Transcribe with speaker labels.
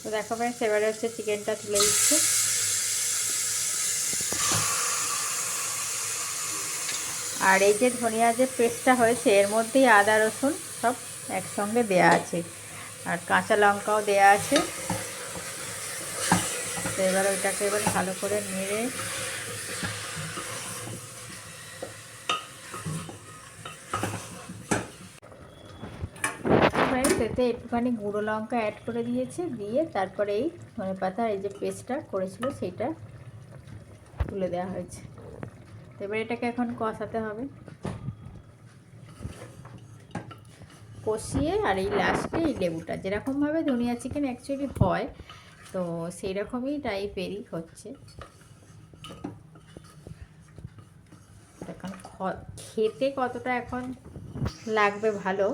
Speaker 1: তো দেখো ফ্রেন্ডস, এবারে হচ্ছে চিকেনটা তুলে দিচ্ছে। আর এই যে ধনিয়া যে পেস্টটা হয়েছে এর মধ্যেই আদা রসুন সব একসঙ্গে দেয়া আছে, আর কাঁচা লঙ্কাও দেয়া আছে। তো এবার ওইটাকে এবার ভালো করে নেড়ে এতে একটুখানি গুঁড়ো লঙ্কা অ্যাড করে দিয়েছে, দিয়ে তারপরে এই ধনেপাতা এই যে পেস্টটা করেছিল সেইটা তুলে দেওয়া হয়েছে। তো এবার এটাকে এখন কষাতে হবে, কষিয়ে আর এই লাস্টে এই লেবুটা যেরকমভাবে ধনিয়া চিকেন অ্যাকচুয়ালি হয় তো সেই রকমই টাইপেরই হচ্ছে। এখন খেতে কতটা এখন লাগবে ভালো